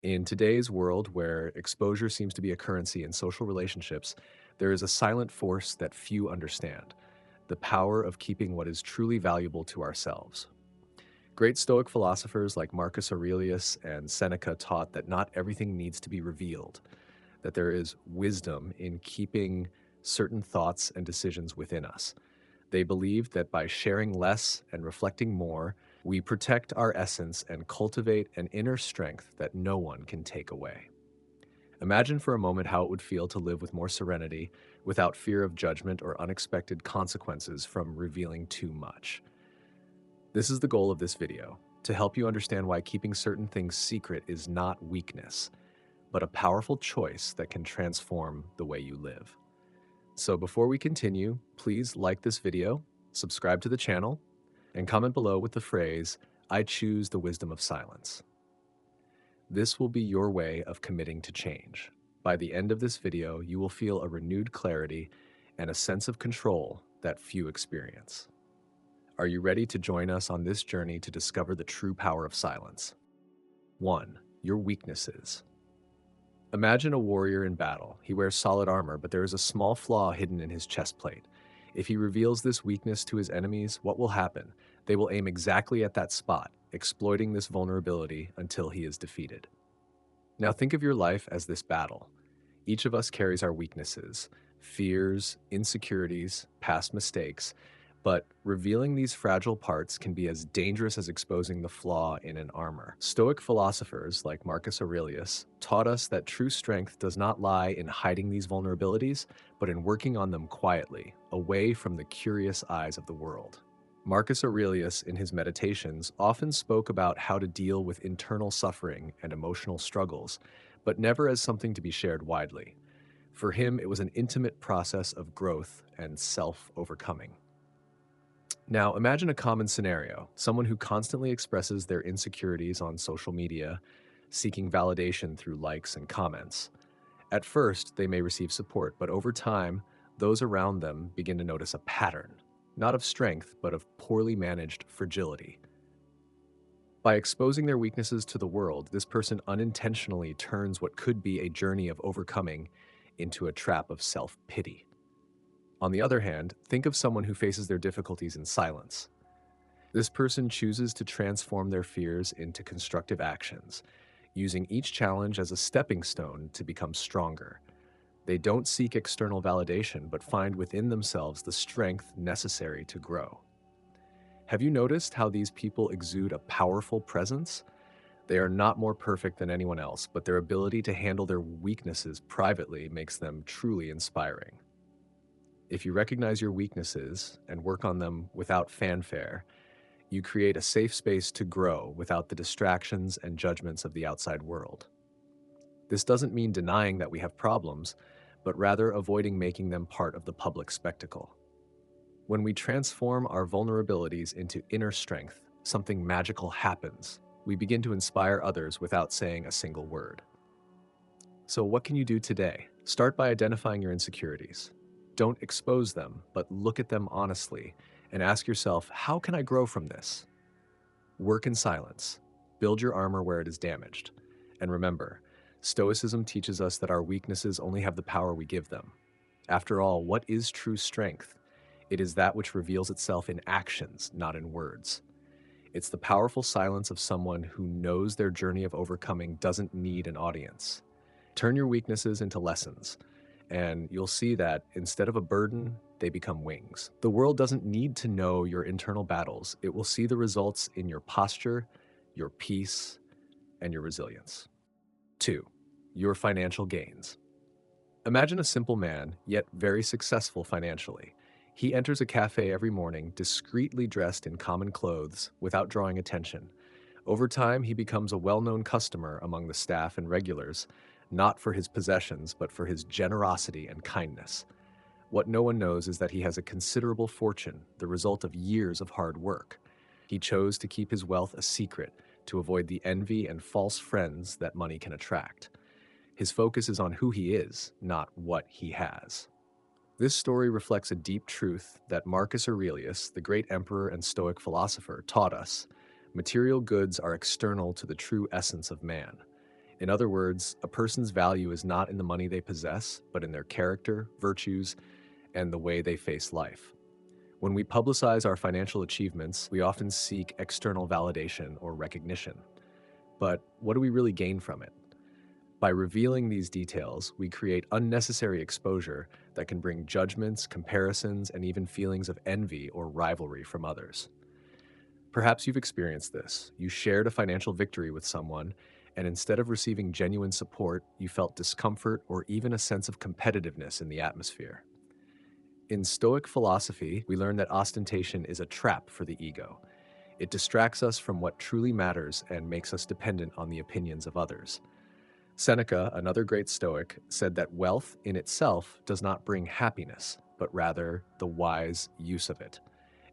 In today's world where exposure seems to be a currency in social relationships, there is a silent force that few understand: the power of keeping what is truly valuable to ourselves. Great Stoic philosophers like Marcus Aurelius and Seneca taught that not everything needs to be revealed, that there is wisdom in keeping certain thoughts and decisions within us. They believed that by sharing less and reflecting more, we protect our essence and cultivate an inner strength that no one can take away. Imagine for a moment how it would feel to live with more serenity, without fear of judgment or unexpected consequences from revealing too much. This is the goal of this video: to help you understand why keeping certain things secret is not weakness, but a powerful choice that can transform the way you live. So before we continue, please like this video, subscribe to the channel, and comment below with the phrase, "I choose the wisdom of silence." This will be your way of committing to change. By the end of this video, you will feel a renewed clarity and a sense of control that few experience. Are you ready to join us on this journey to discover the true power of silence? 1. Your weaknesses. Imagine a warrior in battle. He wears solid armor, but there is a small flaw hidden in his chest plate. If he reveals this weakness to his enemies, what will happen? They will aim exactly at that spot, exploiting this vulnerability until he is defeated. Now think of your life as this battle. Each of us carries our weaknesses, fears, insecurities, past mistakes, but revealing these fragile parts can be as dangerous as exposing the flaw in an armor. Stoic philosophers like Marcus Aurelius taught us that true strength does not lie in hiding these vulnerabilities, but in working on them quietly, away from the curious eyes of the world. Marcus Aurelius, in his meditations, often spoke about how to deal with internal suffering and emotional struggles, but never as something to be shared widely. For him, it was an intimate process of growth and self-overcoming. Now, imagine a common scenario: someone who constantly expresses their insecurities on social media, seeking validation through likes and comments. At first, they may receive support, but over time, those around them begin to notice a pattern, not of strength, but of poorly managed fragility. By exposing their weaknesses to the world, this person unintentionally turns what could be a journey of overcoming into a trap of self-pity. On the other hand, think of someone who faces their difficulties in silence. This person chooses to transform their fears into constructive actions, using each challenge as a stepping stone to become stronger. They don't seek external validation, but find within themselves the strength necessary to grow. Have you noticed how these people exude a powerful presence? They are not more perfect than anyone else, but their ability to handle their weaknesses privately makes them truly inspiring. If you recognize your weaknesses and work on them without fanfare, you create a safe space to grow without the distractions and judgments of the outside world. This doesn't mean denying that we have problems, but rather avoiding making them part of the public spectacle. When we transform our vulnerabilities into inner strength, something magical happens. We begin to inspire others without saying a single word. So what can you do today? Start by identifying your insecurities. Don't expose them, but look at them honestly and ask yourself, how can I grow from this? Work in silence. Build your armor where it is damaged. And remember, Stoicism teaches us that our weaknesses only have the power we give them. After all, what is true strength? It is that which reveals itself in actions, not in words. It's the powerful silence of someone who knows their journey of overcoming doesn't need an audience. Turn your weaknesses into lessons, and you'll see that instead of a burden, they become wings. The world doesn't need to know your internal battles. It will see the results in your posture, your peace, and your resilience. 2. Your financial gains. Imagine a simple man, yet very successful financially. He enters a cafe every morning, discreetly dressed in common clothes, without drawing attention. Over time, he becomes a well-known customer among the staff and regulars, not for his possessions, but for his generosity and kindness. What no one knows is that he has a considerable fortune, the result of years of hard work. He chose to keep his wealth a secret, to avoid the envy and false friends that money can attract. His focus is on who he is, not what he has. This story reflects a deep truth that Marcus Aurelius, the great emperor and Stoic philosopher, taught us. Material goods are external to the true essence of man. In other words, a person's value is not in the money they possess, but in their character, virtues, and the way they face life. When we publicize our financial achievements, we often seek external validation or recognition. But what do we really gain from it? By revealing these details, we create unnecessary exposure that can bring judgments, comparisons, and even feelings of envy or rivalry from others. Perhaps you've experienced this. You shared a financial victory with someone, and instead of receiving genuine support, you felt discomfort or even a sense of competitiveness in the atmosphere. In Stoic philosophy, we learn that ostentation is a trap for the ego. It distracts us from what truly matters and makes us dependent on the opinions of others. Seneca, another great Stoic, said that wealth in itself does not bring happiness, but rather the wise use of it.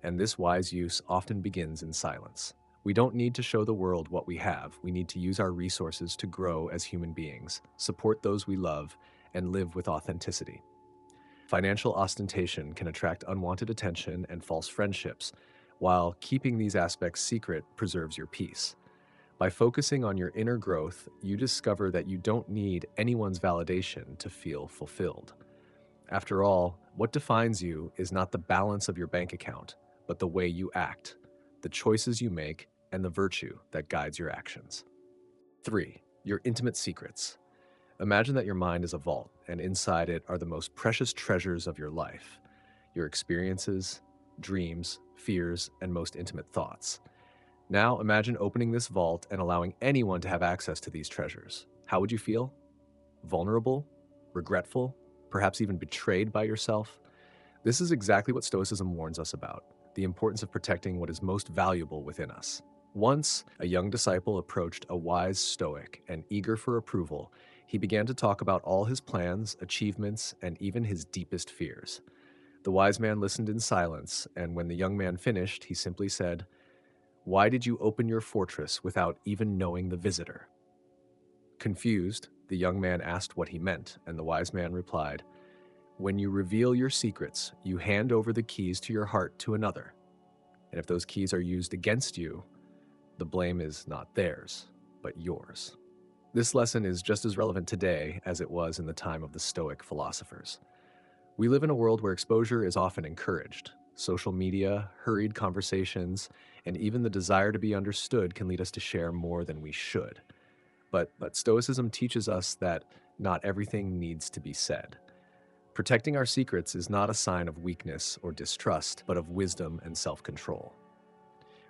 And this wise use often begins in silence. We don't need to show the world what we have. We need to use our resources to grow as human beings, support those we love, and live with authenticity. Financial ostentation can attract unwanted attention and false friendships, while keeping these aspects secret preserves your peace. By focusing on your inner growth, you discover that you don't need anyone's validation to feel fulfilled. After all, what defines you is not the balance of your bank account, but the way you act, the choices you make, and the virtue that guides your actions. 3. Your intimate secrets. Imagine that your mind is a vault, and inside it are the most precious treasures of your life, your experiences, dreams, fears, and most intimate thoughts. Now imagine opening this vault and allowing anyone to have access to these treasures. How would you feel? Vulnerable? Regretful? Perhaps even betrayed by yourself? This is exactly what Stoicism warns us about, the importance of protecting what is most valuable within us. Once, a young disciple approached a wise Stoic, and eager for approval, he began to talk about all his plans, achievements, and even his deepest fears. The wise man listened in silence, and when the young man finished, he simply said, "Why did you open your fortress without even knowing the visitor?" Confused, the young man asked what he meant, and the wise man replied, "When you reveal your secrets, you hand over the keys to your heart to another. And if those keys are used against you, the blame is not theirs, but yours." This lesson is just as relevant today as it was in the time of the Stoic philosophers. We live in a world where exposure is often encouraged. Social media, hurried conversations, and even the desire to be understood can lead us to share more than we should. But Stoicism teaches us that not everything needs to be said. Protecting our secrets is not a sign of weakness or distrust, but of wisdom and self-control.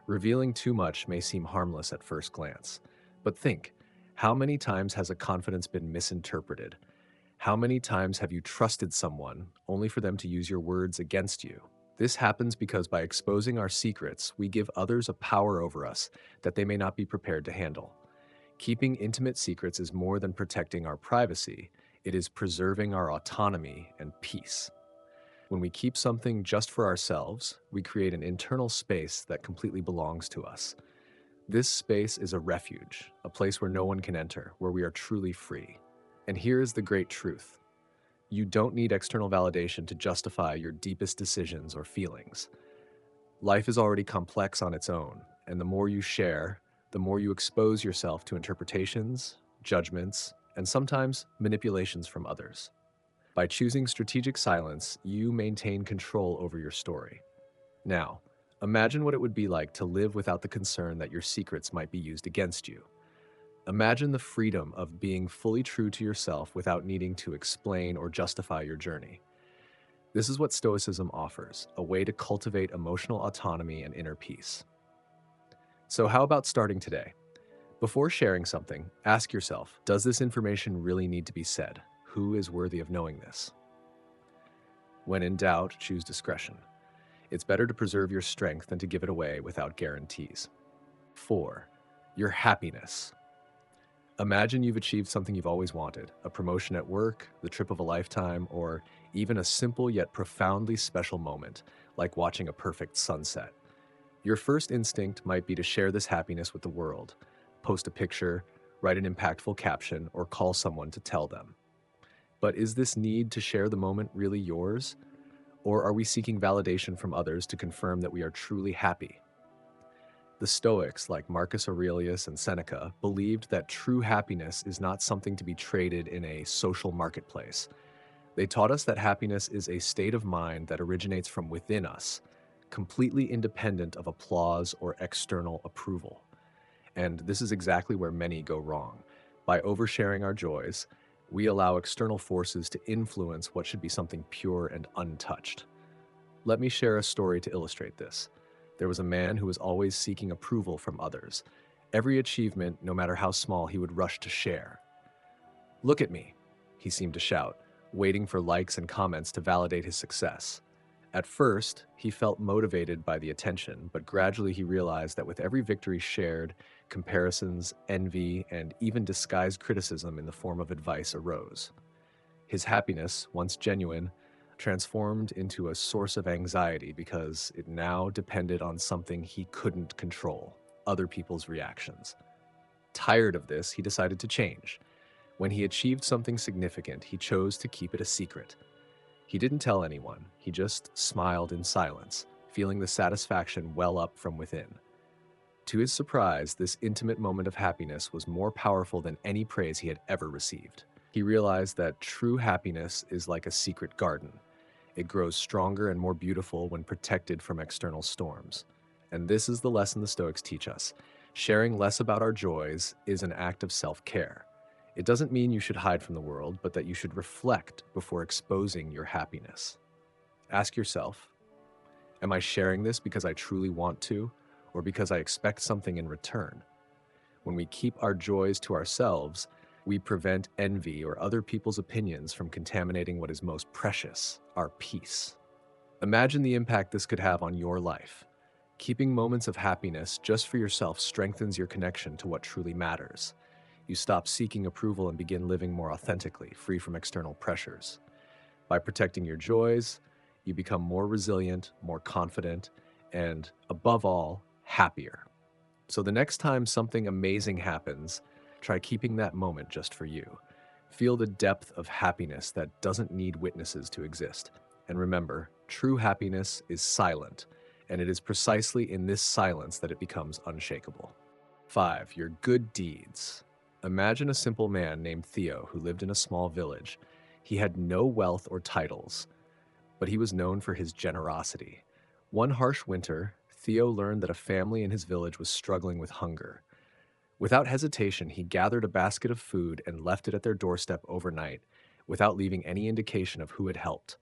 Revealing too much may seem harmless at first glance, but think, how many times has a confidence been misinterpreted? How many times have you trusted someone only for them to use your words against you? This happens because by exposing our secrets, we give others a power over us that they may not be prepared to handle. Keeping intimate secrets is more than protecting our privacy. It is preserving our autonomy and peace. When we keep something just for ourselves, we create an internal space that completely belongs to us. This space is a refuge, a place where no one can enter, where we are truly free. And here is the great truth. You don't need external validation to justify your deepest decisions or feelings. Life is already complex on its own, and the more you share, the more you expose yourself to interpretations, judgments, and sometimes manipulations from others. By choosing strategic silence, you maintain control over your story. Now, imagine what it would be like to live without the concern that your secrets might be used against you. Imagine the freedom of being fully true to yourself without needing to explain or justify your journey. This is what Stoicism offers, a way to cultivate emotional autonomy and inner peace. So how about starting today? Before sharing something, ask yourself, does this information really need to be said? Who is worthy of knowing this? When in doubt, choose discretion. It's better to preserve your strength than to give it away without guarantees. 4. Your happiness. Imagine you've achieved something you've always wanted, a promotion at work, the trip of a lifetime, or even a simple yet profoundly special moment, like watching a perfect sunset. Your first instinct might be to share this happiness with the world, post a picture, write an impactful caption, or call someone to tell them. But is this need to share the moment really yours? Or are we seeking validation from others to confirm that we are truly happy? The Stoics, like Marcus Aurelius and Seneca, believed that true happiness is not something to be traded in a social marketplace. They taught us that happiness is a state of mind that originates from within us, completely independent of applause or external approval. And this is exactly where many go wrong. By oversharing our joys, we allow external forces to influence what should be something pure and untouched. Let me share a story to illustrate this. There was a man who was always seeking approval from others. Every achievement, no matter how small, he would rush to share. "Look at me," he seemed to shout, waiting for likes and comments to validate his success. At first, he felt motivated by the attention, but gradually he realized that with every victory shared, comparisons, envy, and even disguised criticism in the form of advice arose. His happiness, once genuine, transformed into a source of anxiety because it now depended on something he couldn't control: other people's reactions. Tired of this, he decided to change. When he achieved something significant, he chose to keep it a secret. He didn't tell anyone, he just smiled in silence, feeling the satisfaction well up from within. To his surprise, this intimate moment of happiness was more powerful than any praise he had ever received. He realized that true happiness is like a secret garden. It grows stronger and more beautiful when protected from external storms. And this is the lesson the Stoics teach us. Sharing less about our joys is an act of self-care. It doesn't mean you should hide from the world, but that you should reflect before exposing your happiness. Ask yourself, am I sharing this because I truly want to, or because I expect something in return? When we keep our joys to ourselves, we prevent envy or other people's opinions from contaminating what is most precious, our peace. Imagine the impact this could have on your life. Keeping moments of happiness just for yourself strengthens your connection to what truly matters. You stop seeking approval and begin living more authentically, free from external pressures. By protecting your joys, you become more resilient, more confident, and above all, happier. So the next time something amazing happens, try keeping that moment just for you. Feel the depth of happiness that doesn't need witnesses to exist. And remember, true happiness is silent, and it is precisely in this silence that it becomes unshakable. 5. Your good deeds. Imagine a simple man named Theo who lived in a small village. He had no wealth or titles, but he was known for his generosity. One harsh winter, Theo learned that a family in his village was struggling with hunger. Without hesitation, he gathered a basket of food and left it at their doorstep overnight, without leaving any indication of who had helped.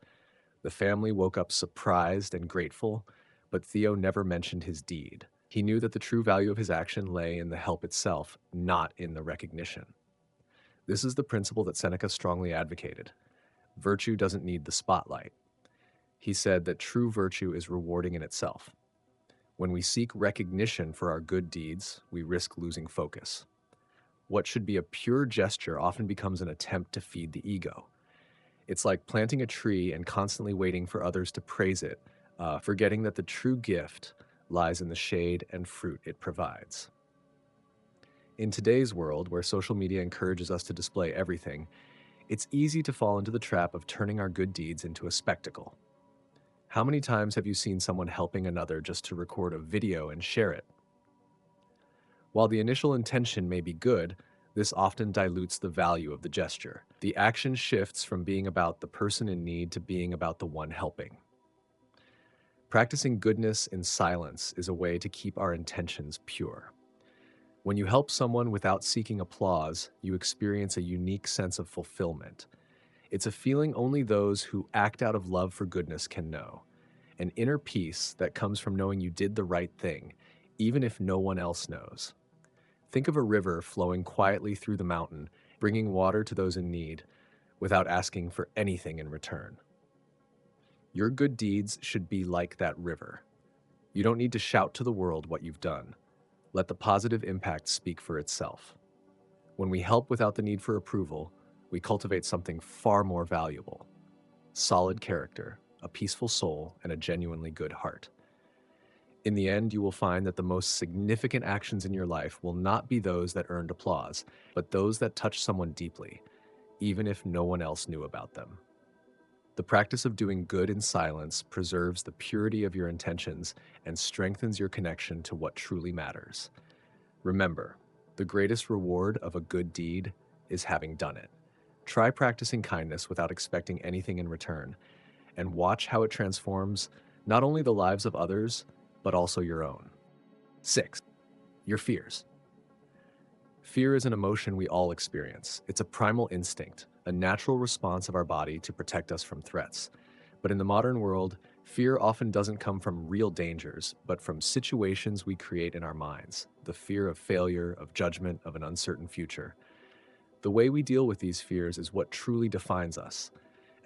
The family woke up surprised and grateful, but Theo never mentioned his deed. He knew that the true value of his action lay in the help itself, not in the recognition. This is the principle that Seneca strongly advocated. Virtue doesn't need the spotlight. He said that true virtue is rewarding in itself. When we seek recognition for our good deeds, we risk losing focus. What should be a pure gesture often becomes an attempt to feed the ego. It's like planting a tree and constantly waiting for others to praise it, forgetting that the true gift lies in the shade and fruit it provides. In today's world, where social media encourages us to display everything, it's easy to fall into the trap of turning our good deeds into a spectacle. How many times have you seen someone helping another just to record a video and share it? While the initial intention may be good, this often dilutes the value of the gesture. The action shifts from being about the person in need to being about the one helping. Practicing goodness in silence is a way to keep our intentions pure. When you help someone without seeking applause, you experience a unique sense of fulfillment. It's a feeling only those who act out of love for goodness can know. An inner peace that comes from knowing you did the right thing, even if no one else knows. Think of a river flowing quietly through the mountain, bringing water to those in need, without asking for anything in return. Your good deeds should be like that river. You don't need to shout to the world what you've done. Let the positive impact speak for itself. When we help without the need for approval, we cultivate something far more valuable: solid character, a peaceful soul, and a genuinely good heart. In the end, you will find that the most significant actions in your life will not be those that earned applause, but those that touch someone deeply, even if no one else knew about them. The practice of doing good in silence preserves the purity of your intentions and strengthens your connection to what truly matters. Remember, the greatest reward of a good deed is having done it. Try practicing kindness without expecting anything in return, and watch how it transforms not only the lives of others, but also your own. 6. Your fears. Fear is an emotion we all experience. It's a primal instinct, a natural response of our body to protect us from threats. But in the modern world, fear often doesn't come from real dangers, but from situations we create in our minds. The fear of failure, of judgment, of an uncertain future. The way we deal with these fears is what truly defines us.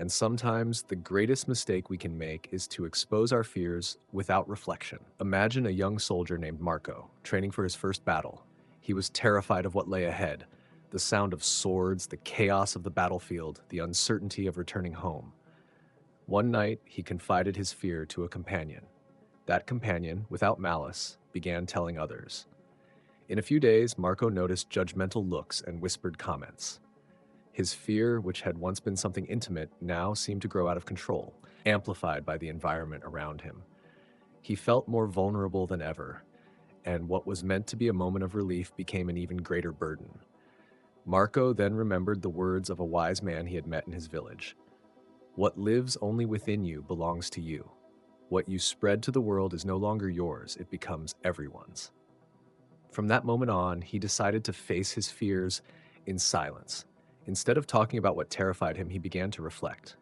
And sometimes the greatest mistake we can make is to expose our fears without reflection. Imagine a young soldier named Marco, training for his first battle. He was terrified of what lay ahead, the sound of swords, the chaos of the battlefield, the uncertainty of returning home. One night, he confided his fear to a companion. That companion, without malice, began telling others. In a few days, Marco noticed judgmental looks and whispered comments. His fear, which had once been something intimate, now seemed to grow out of control, amplified by the environment around him. He felt more vulnerable than ever, and what was meant to be a moment of relief became an even greater burden. Marco then remembered the words of a wise man he had met in his village. What lives only within you belongs to you. What you spread to the world is no longer yours, it becomes everyone's. From that moment on, he decided to face his fears in silence. Instead of talking about what terrified him, he began to reflect.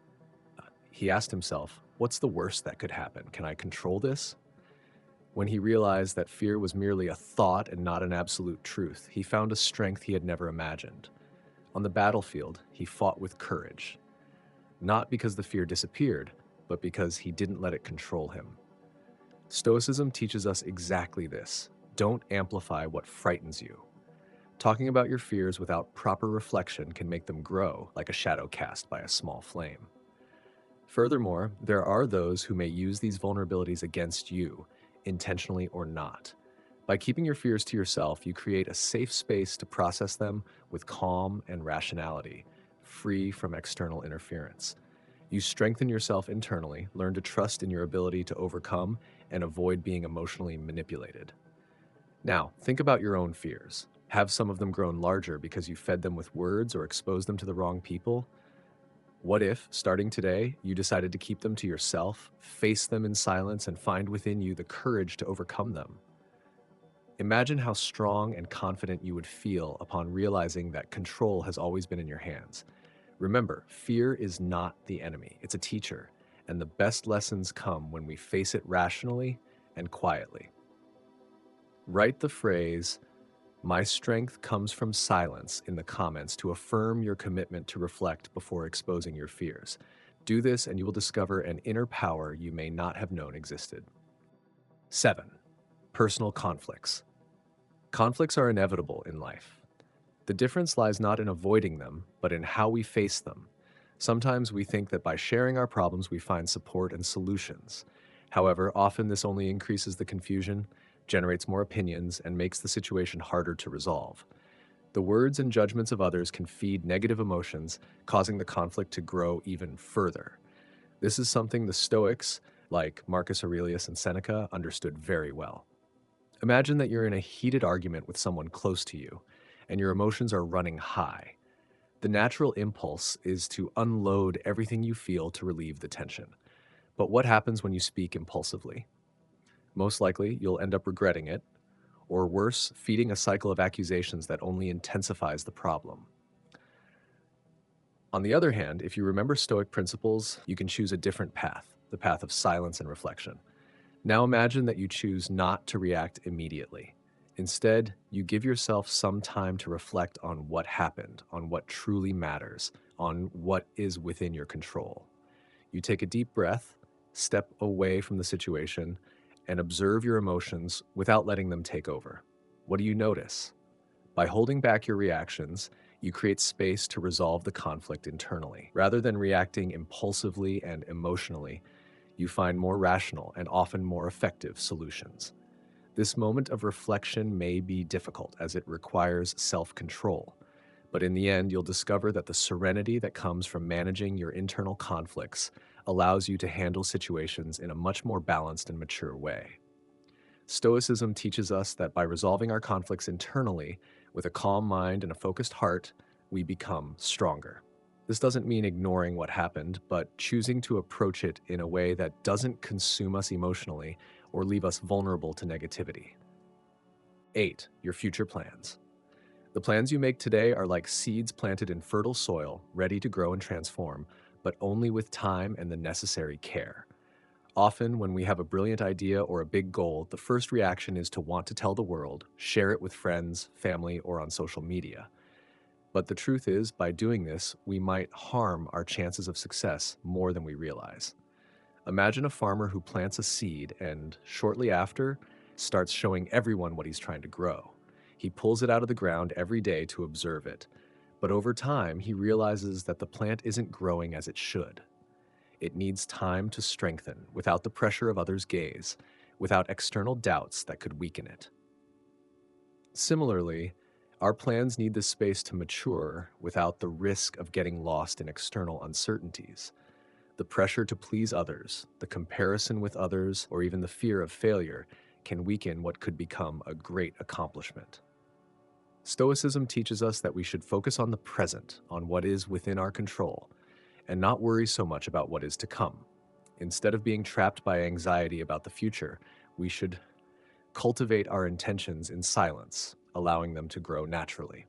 He asked himself, what's the worst that could happen? Can I control this? When he realized that fear was merely a thought and not an absolute truth, he found a strength he had never imagined. On the battlefield, he fought with courage. Not because the fear disappeared, but because he didn't let it control him. Stoicism teaches us exactly this. Don't amplify what frightens you. Talking about your fears without proper reflection can make them grow like a shadow cast by a small flame. Furthermore, there are those who may use these vulnerabilities against you, intentionally or not. By keeping your fears to yourself, you create a safe space to process them with calm and rationality, free from external interference. You strengthen yourself internally, learn to trust in your ability to overcome, and avoid being emotionally manipulated. Now, think about your own fears. Have some of them grown larger because you fed them with words or exposed them to the wrong people? What if, starting today, you decided to keep them to yourself, face them in silence, and find within you the courage to overcome them? Imagine how strong and confident you would feel upon realizing that control has always been in your hands. Remember, fear is not the enemy, it's a teacher, and the best lessons come when we face it rationally and quietly. Write the phrase, "My strength comes from silence," in the comments to affirm your commitment to reflect before exposing your fears. Do this and you will discover an inner power you may not have known existed. 7. Personal conflicts. Conflicts are inevitable in life. The difference lies not in avoiding them, but in how we face them. Sometimes we think that by sharing our problems we find support and solutions. However, often this only increases the confusion, generates more opinions, and makes the situation harder to resolve. The words and judgments of others can feed negative emotions, causing the conflict to grow even further. This is something the Stoics, like Marcus Aurelius and Seneca, understood very well. Imagine that you're in a heated argument with someone close to you, and your emotions are running high. The natural impulse is to unload everything you feel to relieve the tension. But what happens when you speak impulsively? Most likely, you'll end up regretting it, or worse, feeding a cycle of accusations that only intensifies the problem. On the other hand, if you remember Stoic principles, you can choose a different path, the path of silence and reflection. Now imagine that you choose not to react immediately. Instead, you give yourself some time to reflect on what happened, on what truly matters, on what is within your control. You take a deep breath, step away from the situation, and observe your emotions without letting them take over. What do you notice? By holding back your reactions, you create space to resolve the conflict internally. Rather than reacting impulsively and emotionally, you find more rational and often more effective solutions. This moment of reflection may be difficult as it requires self-control, but in the end, you'll discover that the serenity that comes from managing your internal conflicts allows you to handle situations in a much more balanced and mature way. Stoicism teaches us that by resolving our conflicts internally with a calm mind and a focused heart, we become stronger. This doesn't mean ignoring what happened, but choosing to approach it in a way that doesn't consume us emotionally or leave us vulnerable to negativity. 8. Your future plans. The plans you make today are like seeds planted in fertile soil, ready to grow and transform, but only with time and the necessary care. Often, when we have a brilliant idea or a big goal, the first reaction is to want to tell the world, share it with friends, family, or on social media. But the truth is, by doing this, we might harm our chances of success more than we realize. Imagine a farmer who plants a seed and, shortly after, starts showing everyone what he's trying to grow. He pulls it out of the ground every day to observe it. But over time, he realizes that the plant isn't growing as it should. It needs time to strengthen without the pressure of others' gaze, without external doubts that could weaken it. Similarly, our plans need the space to mature without the risk of getting lost in external uncertainties. The pressure to please others, the comparison with others, or even the fear of failure can weaken what could become a great accomplishment. Stoicism teaches us that we should focus on the present, on what is within our control, and not worry so much about what is to come. Instead of being trapped by anxiety about the future, we should cultivate our intentions in silence, allowing them to grow naturally.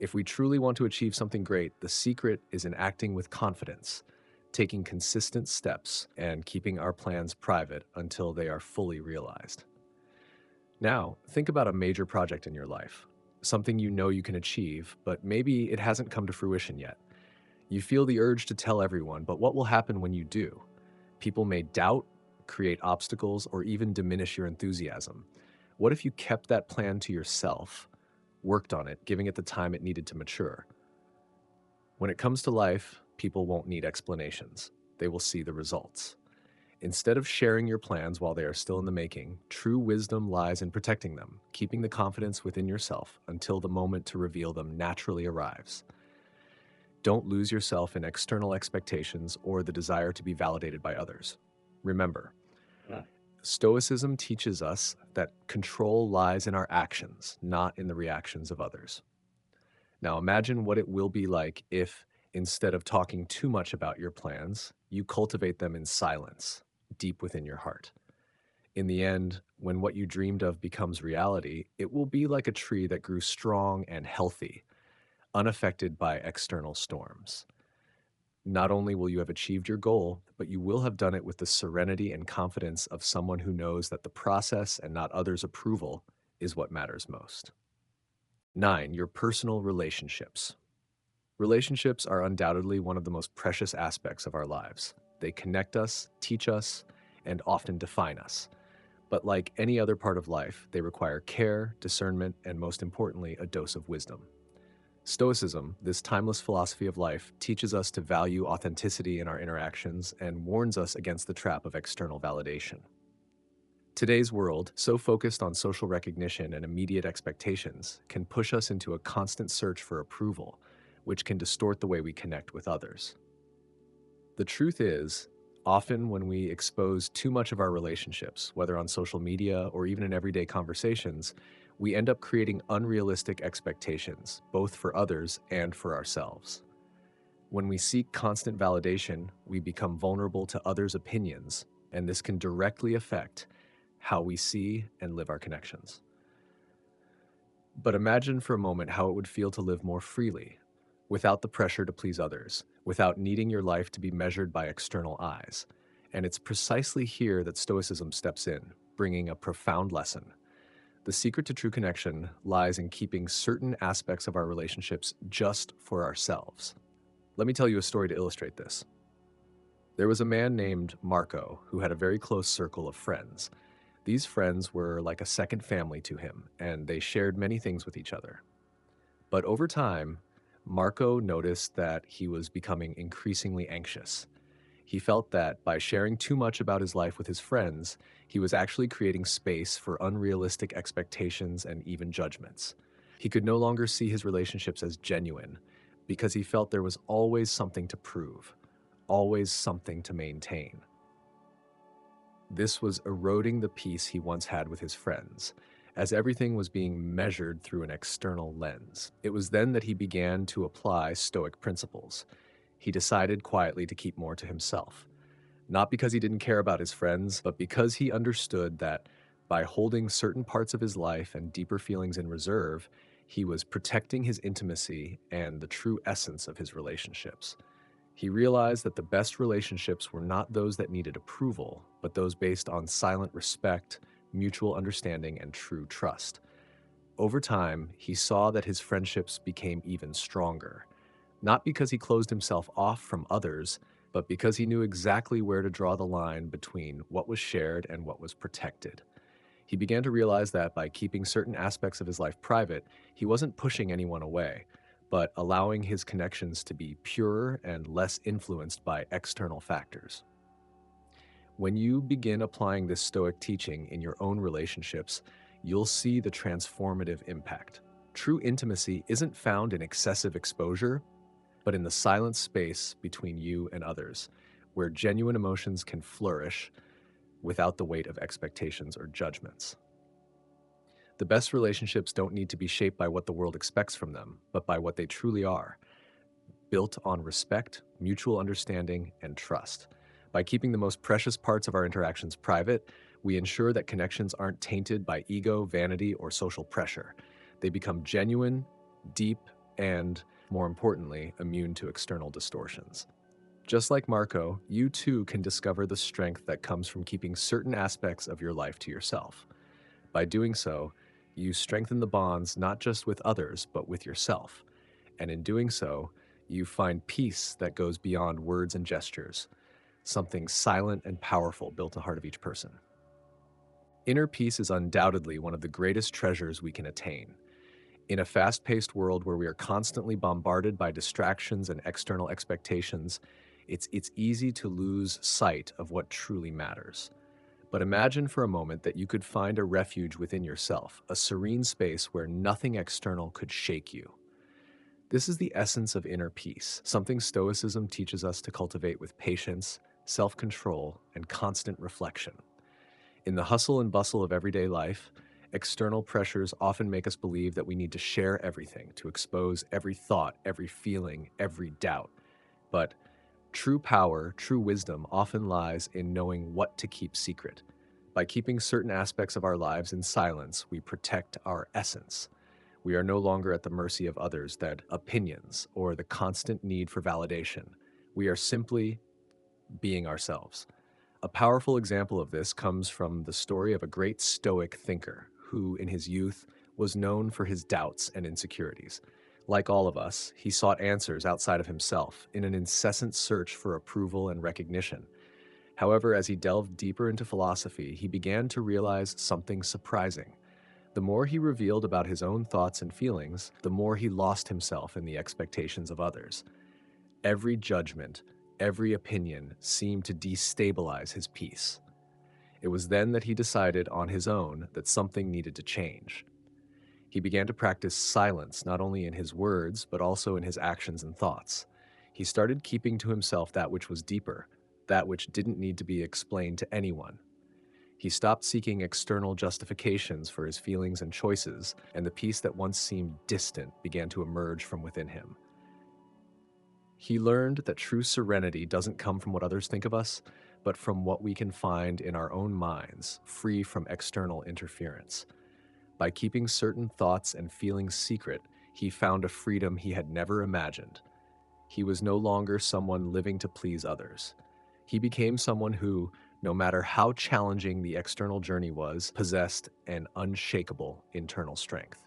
If we truly want to achieve something great, the secret is in acting with confidence, taking consistent steps, and keeping our plans private until they are fully realized. Now, think about a major project in your life, something you know you can achieve, but maybe it hasn't come to fruition yet. You feel the urge to tell everyone, but what will happen when you do? People may doubt, create obstacles, or even diminish your enthusiasm. What if you kept that plan to yourself, worked on it, giving it the time it needed to mature? When it comes to life, people won't need explanations. They will see the results. Instead of sharing your plans while they are still in the making, true wisdom lies in protecting them, keeping the confidence within yourself until the moment to reveal them naturally arrives. Don't lose yourself in external expectations or the desire to be validated by others. Remember, Stoicism teaches us that control lies in our actions, not in the reactions of others. Now imagine what it will be like if, instead of talking too much about your plans, you cultivate them in silence, deep within your heart. In the end, when what you dreamed of becomes reality, it will be like a tree that grew strong and healthy, unaffected by external storms. Not only will you have achieved your goal, but you will have done it with the serenity and confidence of someone who knows that the process and not others' approval is what matters most. 9. Your personal relationships. Relationships are undoubtedly one of the most precious aspects of our lives. They connect us, teach us, and often define us. But like any other part of life, they require care, discernment, and most importantly, a dose of wisdom. Stoicism, this timeless philosophy of life, teaches us to value authenticity in our interactions and warns us against the trap of external validation. Today's world, so focused on social recognition and immediate expectations, can push us into a constant search for approval, which can distort the way we connect with others. The truth is, often when we expose too much of our relationships, whether on social media or even in everyday conversations, we end up creating unrealistic expectations, both for others and for ourselves. When we seek constant validation, we become vulnerable to others' opinions, and this can directly affect how we see and live our connections. But imagine for a moment how it would feel to live more freely, without the pressure to please others, without needing your life to be measured by external eyes. And it's precisely here that Stoicism steps in, bringing a profound lesson. The secret to true connection lies in keeping certain aspects of our relationships just for ourselves. Let me tell you a story to illustrate this. There was a man named Marco who had a very close circle of friends. These friends were like a second family to him, and they shared many things with each other. But over time, Marco noticed that he was becoming increasingly anxious. He felt that by sharing too much about his life with his friends, he was actually creating space for unrealistic expectations and even judgments. He could no longer see his relationships as genuine because he felt there was always something to prove, always something to maintain. This was eroding the peace he once had with his friends, as everything was being measured through an external lens. It was then that he began to apply Stoic principles. He decided quietly to keep more to himself, not because he didn't care about his friends, but because he understood that by holding certain parts of his life and deeper feelings in reserve, he was protecting his intimacy and the true essence of his relationships. He realized that the best relationships were not those that needed approval, but those based on silent respect, mutual understanding, and true trust. Over time, he saw that his friendships became even stronger, not because he closed himself off from others, but because he knew exactly where to draw the line between what was shared and what was protected. He began to realize that by keeping certain aspects of his life private, he wasn't pushing anyone away, but allowing his connections to be purer and less influenced by external factors. When you begin applying this Stoic teaching in your own relationships, you'll see the transformative impact. True intimacy isn't found in excessive exposure, but in the silent space between you and others, where genuine emotions can flourish without the weight of expectations or judgments. The best relationships don't need to be shaped by what the world expects from them, but by what they truly are, built on respect, mutual understanding, and trust. By keeping the most precious parts of our interactions private, we ensure that connections aren't tainted by ego, vanity, or social pressure. They become genuine, deep, and, more importantly, immune to external distortions. Just like Marco, you too can discover the strength that comes from keeping certain aspects of your life to yourself. By doing so, you strengthen the bonds not just with others, but with yourself. And in doing so, you find peace that goes beyond words and gestures, something silent and powerful built in the heart of each person. Inner peace is undoubtedly one of the greatest treasures we can attain. In a fast-paced world where we are constantly bombarded by distractions and external expectations, it's easy to lose sight of what truly matters. But imagine for a moment that you could find a refuge within yourself, a serene space where nothing external could shake you. This is the essence of inner peace, something Stoicism teaches us to cultivate with patience, self-control, and constant reflection. In the hustle and bustle of everyday life, external pressures often make us believe that we need to share everything, to expose every thought, every feeling, every doubt. But true power, true wisdom often lies in knowing what to keep secret. By keeping certain aspects of our lives in silence, we protect our essence. We are no longer at the mercy of others' that opinions or the constant need for validation. We are simply being ourselves. A powerful example of this comes from the story of a great Stoic thinker who, in his youth, was known for his doubts and insecurities. Like all of us, he sought answers outside of himself in an incessant search for approval and recognition. However, as he delved deeper into philosophy, he began to realize something surprising. The more he revealed about his own thoughts and feelings, the more he lost himself in the expectations of others. Every judgment, every opinion seemed to destabilize his peace. It was then that he decided on his own that something needed to change. He began to practice silence not only in his words, but also in his actions and thoughts. He started keeping to himself that which was deeper, that which didn't need to be explained to anyone. He stopped seeking external justifications for his feelings and choices, and the peace that once seemed distant began to emerge from within him. He learned that true serenity doesn't come from what others think of us, but from what we can find in our own minds, free from external interference. By keeping certain thoughts and feelings secret, he found a freedom he had never imagined. He was no longer someone living to please others. He became someone who, no matter how challenging the external journey was, possessed an unshakable internal strength.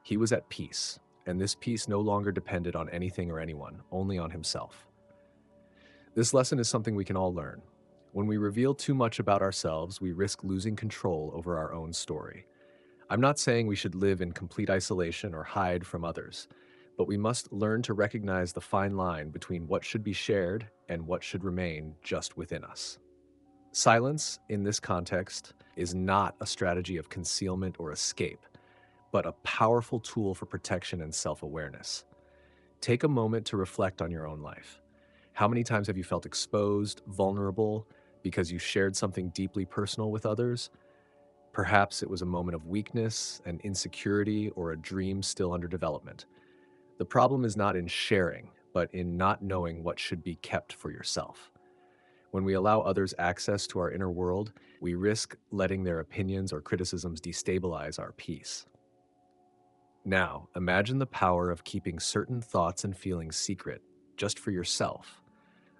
He was at peace, and this peace no longer depended on anything or anyone, only on himself. This lesson is something we can all learn. When we reveal too much about ourselves, we risk losing control over our own story. I'm not saying we should live in complete isolation or hide from others, but we must learn to recognize the fine line between what should be shared and what should remain just within us. Silence, in this context, is not a strategy of concealment or escape, but a powerful tool for protection and self-awareness. Take a moment to reflect on your own life. How many times have you felt exposed, vulnerable, because you shared something deeply personal with others? Perhaps it was a moment of weakness, an insecurity, or a dream still under development. The problem is not in sharing, but in not knowing what should be kept for yourself. When we allow others access to our inner world, we risk letting their opinions or criticisms destabilize our peace. Now, imagine the power of keeping certain thoughts and feelings secret, just for yourself.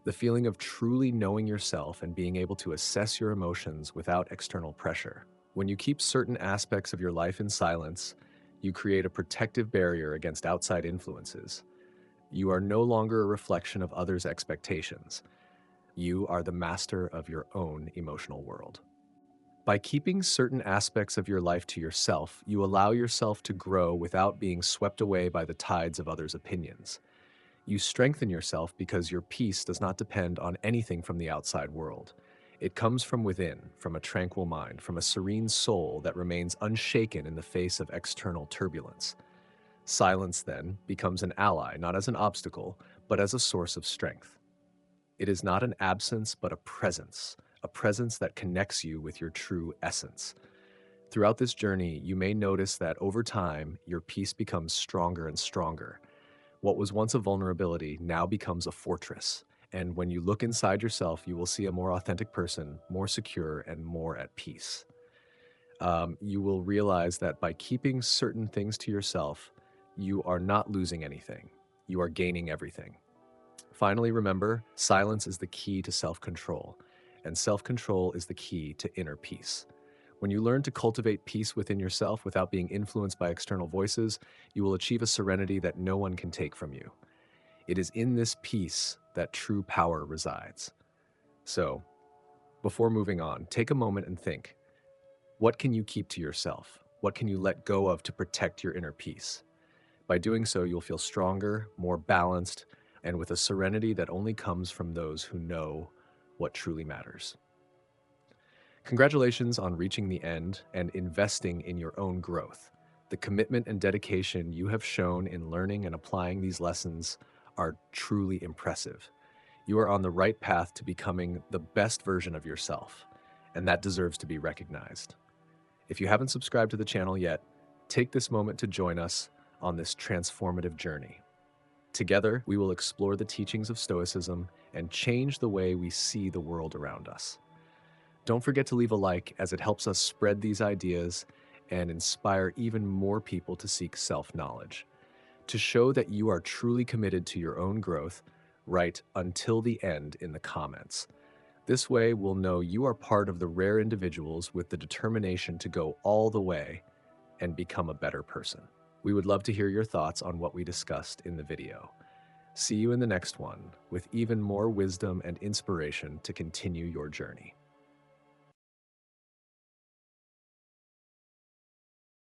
The feeling of truly knowing yourself and being able to assess your emotions without external pressure. When you keep certain aspects of your life in silence, you create a protective barrier against outside influences. You are no longer a reflection of others' expectations. You are the master of your own emotional world. By keeping certain aspects of your life to yourself, you allow yourself to grow without being swept away by the tides of others' opinions. You strengthen yourself because your peace does not depend on anything from the outside world. It comes from within, from a tranquil mind, from a serene soul that remains unshaken in the face of external turbulence. Silence, then, becomes an ally, not as an obstacle, but as a source of strength. It is not an absence, but a presence that connects you with your true essence. Throughout this journey, you may notice that over time, your peace becomes stronger and stronger. What was once a vulnerability now becomes a fortress. And when you look inside yourself, you will see a more authentic person, more secure, and more at peace. You will realize that by keeping certain things to yourself, you are not losing anything. You are gaining everything. Finally, remember, silence is the key to self-control, and self-control is the key to inner peace. When you learn to cultivate peace within yourself without being influenced by external voices, you will achieve a serenity that no one can take from you. It is in this peace that true power resides. So, before moving on, take a moment and think, what can you keep to yourself? What can you let go of to protect your inner peace? By doing so, you'll feel stronger, more balanced, and with a serenity that only comes from those who know what truly matters. Congratulations on reaching the end and investing in your own growth. The commitment and dedication you have shown in learning and applying these lessons are truly impressive. You are on the right path to becoming the best version of yourself, and that deserves to be recognized. If you haven't subscribed to the channel yet, take this moment to join us on this transformative journey. Together, we will explore the teachings of Stoicism and change the way we see the world around us. Don't forget to leave a like, as it helps us spread these ideas and inspire even more people to seek self-knowledge. To show that you are truly committed to your own growth, write "until the end" in the comments. This way, we'll know you are part of the rare individuals with the determination to go all the way and become a better person. We would love to hear your thoughts on what we discussed in the video. See you in the next one with even more wisdom and inspiration to continue your journey.